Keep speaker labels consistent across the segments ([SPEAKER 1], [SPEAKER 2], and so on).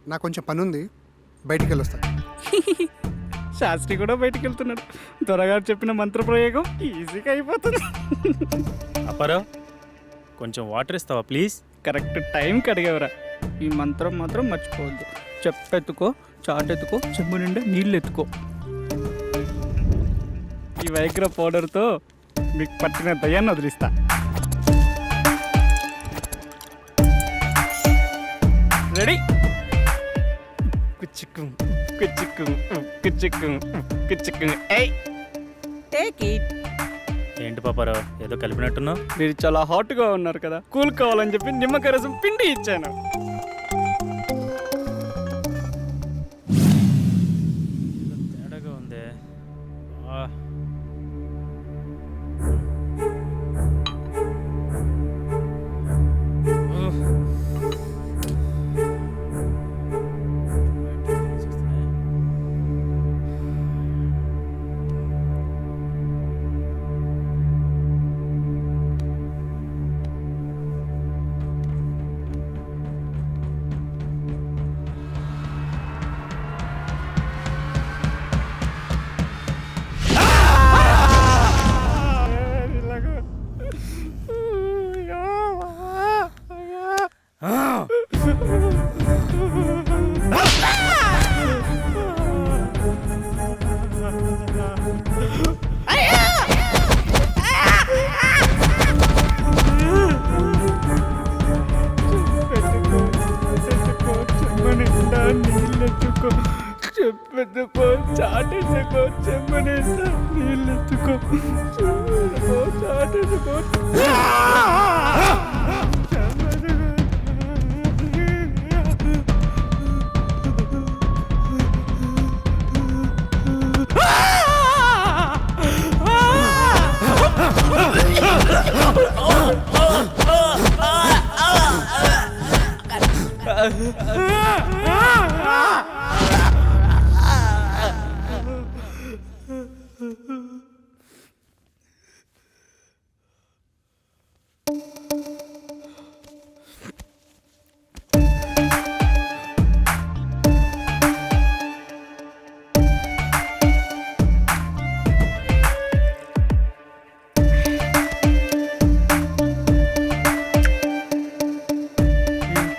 [SPEAKER 1] నాకు కొంచెం పని ఉంది, బయటికి వెళ్ళొస్తాను.
[SPEAKER 2] శాస్త్రి కూడా బయటికి వెళ్తున్నాడు. త్వరగా చెప్పిన మంత్రప్రయోగం ఈజీగా అయిపోతుంది.
[SPEAKER 3] అప్పారావు కొంచెం వాటర్ ఇస్తావా ప్లీజ్?
[SPEAKER 2] కరెక్ట్ టైంకి అడిగేవరా. ఈ మంత్రం మాత్రం మర్చిపోవద్దు. చెప్పెత్తుకో, చాటెత్తుకో, చెంబు నిండా నీళ్ళు ఎత్తుకో. ఈ వైగ్ర పౌడర్తో మీకు పట్టిన దయ్యాన్ని వదిలిస్తా. రెడీ? కుచ్చిక్కు కుచ్చిక్కు కుచ్చిక్కు కుచ్చిక్కు. ఏయ్ టేక్ ఇట్.
[SPEAKER 3] ఏంటి పాపారావు ఏదో కలిపినట్టున్నావు?
[SPEAKER 2] మీరు చాలా హాట్గా ఉన్నారు కదా, కూల్ కావాలని చెప్పి నిమ్మకాయ రసం పిండి ఇచ్చాను.
[SPEAKER 3] తేడాగా ఉందే.
[SPEAKER 2] చెప్పెత్తుకో, చాటెత్తుకో, చెమ్మనేస్తా నీళ్ళెత్తుకో, చాటెత్తుకో.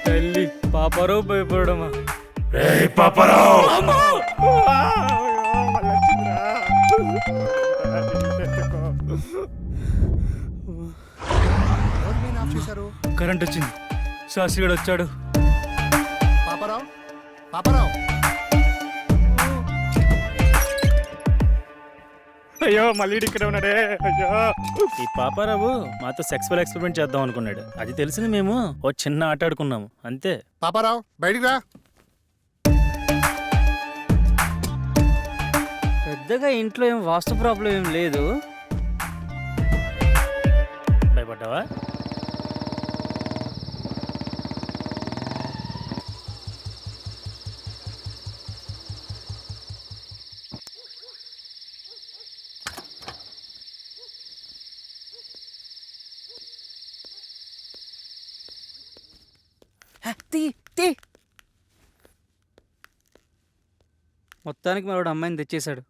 [SPEAKER 2] తల్లి పాపరో భయపడమా?
[SPEAKER 1] ఎవరు మెయిన్ ఆఫ్ చేశారు?
[SPEAKER 2] కరెంట్ వచ్చింది, శాస్త్రి వచ్చాడు.
[SPEAKER 1] పాపారావు, పాపారావు,
[SPEAKER 2] అయ్యో మళ్ళీ ఇక్కడ ఉన్నాడే. అయ్యో
[SPEAKER 3] ఈ పాపారావు మాతో సెక్సువల్ ఎక్స్పెరిమెంట్ చేద్దాం అనుకున్నాడు. అది తెలిసింది మేము ఓ చిన్న ఆట ఆడుకున్నాము అంతే.
[SPEAKER 1] పాపారావు బయటికి రా.
[SPEAKER 4] పెద్దగా ఇంట్లో ఏం వాస్తు ప్రాబ్లం ఏం లేదు.
[SPEAKER 3] భయపడ్డావా?
[SPEAKER 4] మొత్తానికి మరొకడు అమ్మాయిని తెచ్చేశాడు.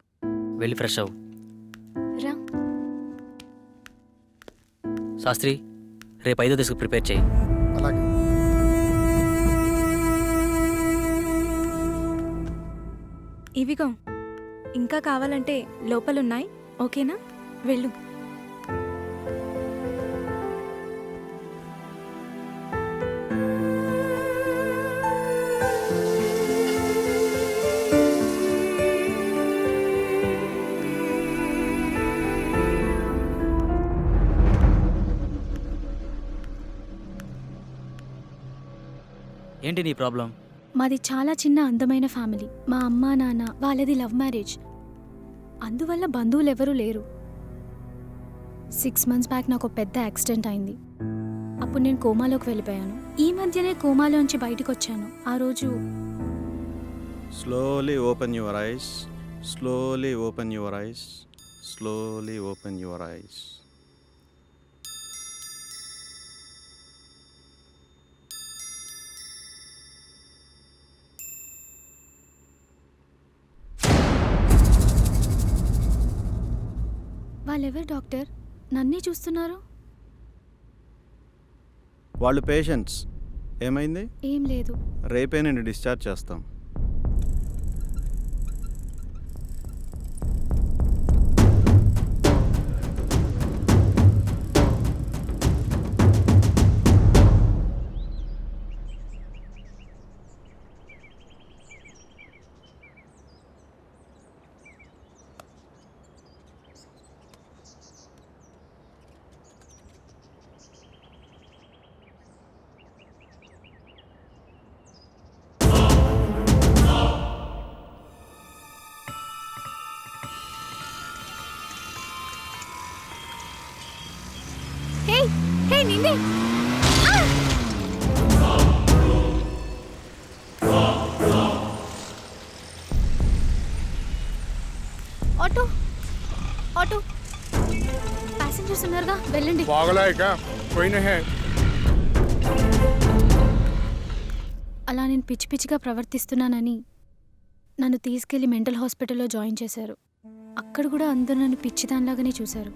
[SPEAKER 5] వెళ్ళి ఫ్రెష్ అవ్వు.
[SPEAKER 6] రా.
[SPEAKER 5] శాస్త్రి రేపు 5వ దశకు ప్రిపేర్ చేయి.
[SPEAKER 1] అలాగే.
[SPEAKER 6] ఇవిగో ఇంకా కావాలంటే లోపలున్నాయి, ఓకేనా? వెళ్ళు.
[SPEAKER 5] ఏంటి నీ ప్రాబ్లం?
[SPEAKER 6] మాది చాలా చిన్న అందమైన ఫ్యామిలీ. మా అమ్మా నాన్న వాళ్ళది లవ్ మ్యారేజ్. అందువల్ల బంధువులు ఎవరూ లేరు. 6 months బ్యాక్ నాకు పెద్ద యాక్సిడెంట్ అయింది. అప్పుడు నేను కోమాలోకి వెళ్ళిపోయాను. ఈ మధ్యనే కోమాలోంచి బయటకు వచ్చాను. ఆ రోజు
[SPEAKER 7] Slowly open your eyes. Slowly open your eyes. Slowly open your eyes.
[SPEAKER 6] వాళ్ళెవరు డాక్టర్? నన్నే చూస్తున్నారు.
[SPEAKER 7] వాళ్ళు పేషెంట్స్. ఏమైంది?
[SPEAKER 6] ఏం లేదు.
[SPEAKER 7] రేపే నేను డిశ్చార్జ్ చేస్తాం.
[SPEAKER 6] హే హే నిన్నే. ఆటో ఆటో ప్యాసింజర్స్ ఉన్నారుగా, వెళ్ళండి. అలా నేను పిచ్చి పిచ్చిగా ప్రవర్తిస్తున్నానని నన్ను తీసుకెళ్లి మెంటల్ హాస్పిటల్లో జాయిన్ చేశారు. అక్కడ కూడా అందరూ నన్ను పిచ్చిదానిలాగానే చూశారు.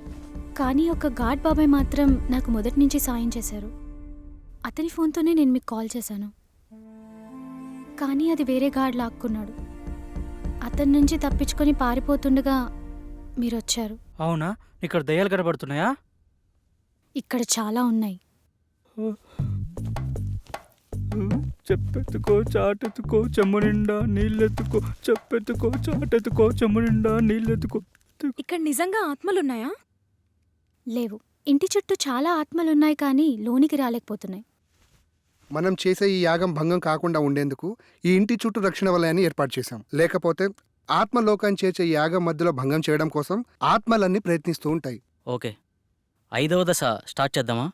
[SPEAKER 6] కానీ ఒక గార్డ్ బాబాయ్ మాత్రం నాకు మొదటి నుంచి సాయం చేశారు. అతని ఫోన్తోనే నేను మీకు కాల్ చేశాను. కానీ అది వేరే గార్డ్ లాక్కున్నాడు. అతని నుంచి తప్పించుకొని పారిపోతుండగా మీరు వచ్చారు.
[SPEAKER 4] అవునా? ఇక్కడ దయ్యాలు కనబడుతున్నాయా?
[SPEAKER 6] ఇక్కడ చాలా ఉన్నాయి.
[SPEAKER 2] చెప్పెత్తుకో చాటెత్తుకో చెమ్ము నిండా నీళ్ళెత్తుకో, చెప్పెత్తుకో చాటెత్తుకో చెమ్ము నిండా నీళ్ళెత్తుకో.
[SPEAKER 8] ఇక్కడ నిజంగా ఆత్మలున్నాయా?
[SPEAKER 6] లేవు. ఇంటి చుట్టూ చాలా ఆత్మలున్నాయి, కానీ లోనికి రాలేకపోతున్నాయి.
[SPEAKER 1] మనం చేసే ఈ యాగం భంగం కాకుండా ఉండేందుకు ఈ ఇంటి చుట్టూ రక్షణ వలయాన్ని ఏర్పాటు చేశాం. లేకపోతే ఆత్మలోకం చేసే ఈ యాగం మధ్యలో భంగం చేయడం కోసం ఆత్మలన్నీ ప్రయత్నిస్తూ ఉంటాయి.
[SPEAKER 5] ఓకే, 5వ దశ స్టార్ట్ చేద్దామా?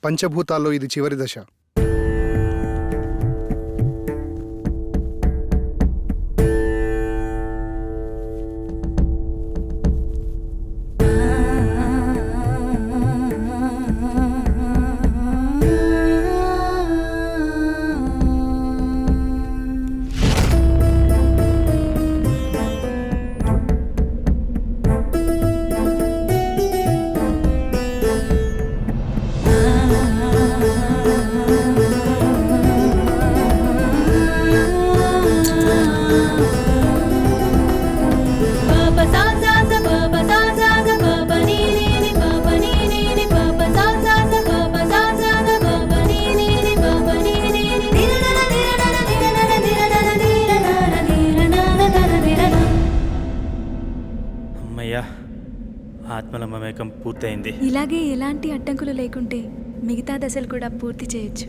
[SPEAKER 1] పంచభూతాల్లో ఇది చివరి దశ.
[SPEAKER 3] అమ్మయ్యా, ఆత్మల మమేకం పూర్తయింది.
[SPEAKER 8] ఇలాగే ఎలాంటి అడ్డంకులు లేకుంటే మిగతా దశలు కూడా పూర్తి చేయొచ్చు.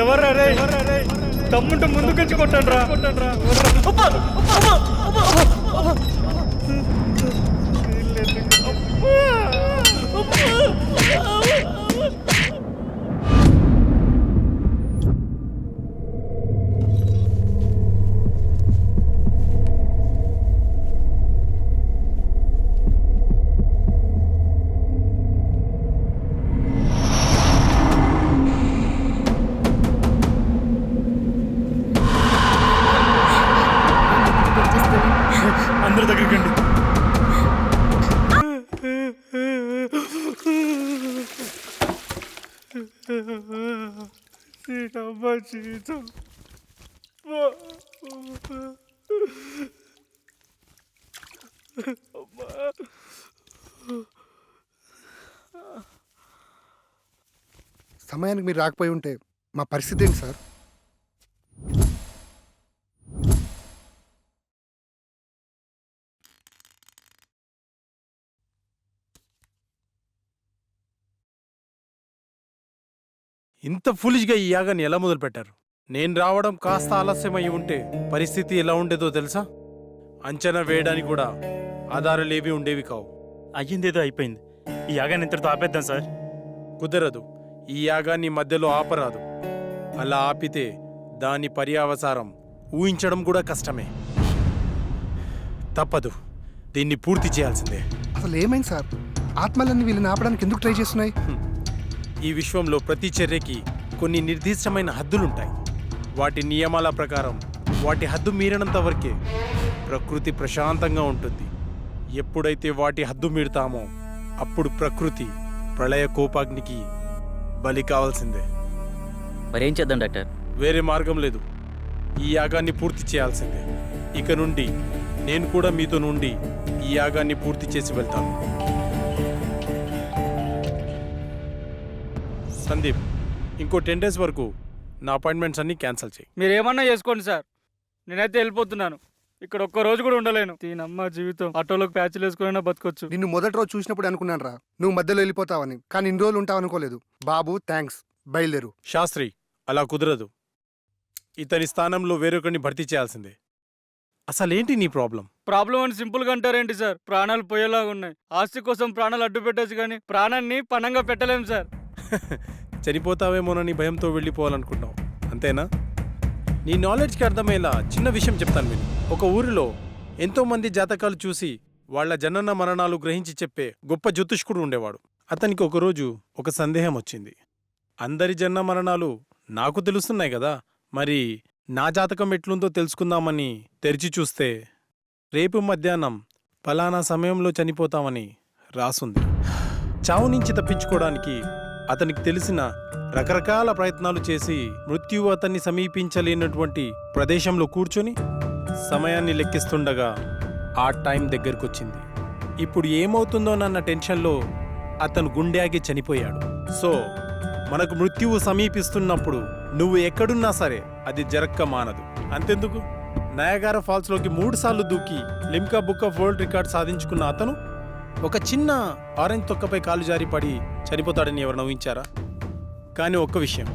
[SPEAKER 2] ఎవర్రా రే? తమ్ముంటే ముందుకొచ్చి కొట్టండి రా. సీతమ్మ జీవితం
[SPEAKER 1] సమయానికి మీరు రాకపోయి ఉంటే మా పరిస్థితి ఏంటి సార్?
[SPEAKER 9] ఇంత ఫులిష్గా ఈ యాగాన్ని ఎలా మొదలుపెట్టారు? నేను రావడం కాస్త ఆలస్యమై ఉంటే పరిస్థితి ఎలా ఉండేదో తెలుసా? అంచనా వేయడానికి కూడా ఆధారాలేవి ఉండేవి కావు.
[SPEAKER 3] అయ్యిందేదో అయిపోయింది. ఈ యాగాన్ని ఇంతటితో ఆపేద్దాం సార్.
[SPEAKER 9] కుదరదు. ఈ యాగాన్ని మధ్యలో ఆపరాదు. అలా ఆపితే దాని పర్యావసారం ఊహించడం కూడా కష్టమే. తప్పదు, దీన్ని పూర్తి చేయాల్సిందే.
[SPEAKER 1] అసలు ఏమైంది సార్? ఆత్మలన్నీ వీళ్ళని ఆపడానికి ఎందుకు ట్రై చేస్తున్నాయి?
[SPEAKER 9] ఈ విశ్వంలో ప్రతి చర్యకి కొన్ని నిర్దిష్టమైన హద్దులుంటాయి. వాటి నియమాల ప్రకారం వాటి హద్దు మీరినంత వరకే ప్రకృతి ప్రశాంతంగా ఉంటుంది. ఎప్పుడైతే వాటి హద్దు మీరుతామో అప్పుడు ప్రకృతి ప్రళయ కోపాగ్నికి బలి కావాల్సిందే.
[SPEAKER 5] మరేం చేద్దాం డాక్టర్?
[SPEAKER 9] వేరే మార్గం లేదు. ఈ యాగాన్ని పూర్తి చేయాల్సిందే. ఇక నుండి నేను కూడా మీతో నుండి ఈ యాగాన్ని పూర్తి చేసి వెళ్తాను. సందీప్, ఇంకో 10 days వరకు నా అపాయింట్మెంట్స్ అన్ని క్యాన్సిల్ చేయి.
[SPEAKER 2] మీరేమన్నా చేసుకోండి సార్, నేనైతే వెళ్ళిపోతున్నాను. ఇక్కడ ఒక్క రోజు కూడా ఉండలేను. దీనమ్మ జీవితం. ఆటోలోకి ప్యాచ్లు వేసుకున్నా బతకొచ్చు.
[SPEAKER 1] నిన్ను మొదటి రోజు చూసినప్పుడు అనుకున్నాను రా నువ్వు మధ్యలో వెళ్ళిపోతావని, కానీ ఇన్ని రోజులు ఉంటావు అనుకోలేదు. బాబు థ్యాంక్స్, బయలుదేరు.
[SPEAKER 9] శాస్త్రి, అలా కుదరదు. ఇతని స్థానంలో వేరొకరిని భర్తీ చేయాల్సిందే. అసలేంటి నీ ప్రాబ్లం?
[SPEAKER 2] ప్రాబ్లం అని సింపుల్గా అంటారేంటి సార్? ప్రాణాలు పోయేలాగా ఉన్నాయి. ఆస్తి కోసం ప్రాణాలు అడ్డు పెట్టచ్చు, కానీ ప్రాణాన్ని పణంగా పెట్టలేం సార్.
[SPEAKER 9] చనిపోతావేమోనని భయంతో వెళ్ళిపోవాలనుకుంటావు, అంతేనా? నీ నాలెడ్జ్కి అర్థమయ్యేలా చిన్న విషయం చెప్తాను విను. ఒక ఊరిలో ఎంతోమంది జాతకాలు చూసి వాళ్ల జనన మరణాలు గ్రహించి చెప్పే గొప్ప జ్యోతిష్కుడు ఉండేవాడు. అతనికి ఒకరోజు ఒక సందేహం వచ్చింది. అందరి జనన మరణాలు నాకు తెలుస్తున్నాయి కదా, మరి నా జాతకం ఎట్లుందో తెలుసుకుందామని తెరిచి చూస్తే రేపు మధ్యాహ్నం ఫలానా సమయంలో చనిపోతామని రాసుంది. చావు నుంచి తప్పించుకోవడానికి అతనికి తెలిసిన రకరకాల ప్రయత్నాలు చేసి మృత్యువు అతన్ని సమీపించలేనటువంటి ప్రదేశంలో కూర్చొని సమయాన్ని లెక్కిస్తుండగా ఆ టైం దగ్గరకొచ్చింది. ఇప్పుడు ఏమవుతుందోనన్న టెన్షన్లో అతను గుండె ఆగి చనిపోయాడు. సో మనకు మృత్యువు సమీపిస్తున్నప్పుడు నువ్వు ఎక్కడున్నా సరే అది జరక్క మానదు. అంతెందుకు, నయాగారా ఫాల్స్లోకి 3 సార్లు దూకి Limca book of world record సాధించుకున్న అతను ఒక చిన్న ఆరెంజ్ తొక్కపై కాలు జారి పడి చనిపోతాడని ఎవరు ఊహించారా? కానీ ఒక్క విషయం,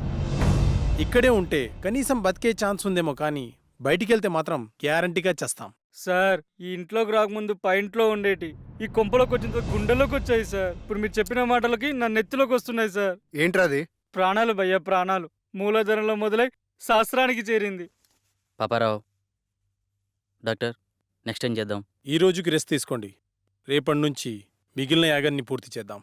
[SPEAKER 9] ఇక్కడే ఉంటే కనీసం బతికే ఛాన్స్ ఉందేమో, కానీ బయటికెళ్తే మాత్రం గ్యారంటీగా చేస్తాం.
[SPEAKER 2] సార్, ఈ ఇంట్లోకి రాకముందు ఇంట్లో ఉండేటి ఈ కొంపలోకి వచ్చిన గుండెలోకి వచ్చాయి సార్. ఇప్పుడు మీరు చెప్పిన మాటలకి నా నెత్తిలోకి వస్తున్నాయి సార్.
[SPEAKER 1] ఏంట్రా అది?
[SPEAKER 2] ప్రాణాలు భయ్యా, ప్రాణాలు. మూలధనంలో మొదలై శాస్త్రానికి చేరింది.
[SPEAKER 5] పాపారావు డాక్టర్, నెక్స్ట్ ఏం చేద్దాం?
[SPEAKER 9] ఈ రోజుకి రెస్ట్ తీసుకోండి. రేపటి నుంచి మిగిలిన యాగాన్ని పూర్తి చేద్దాం.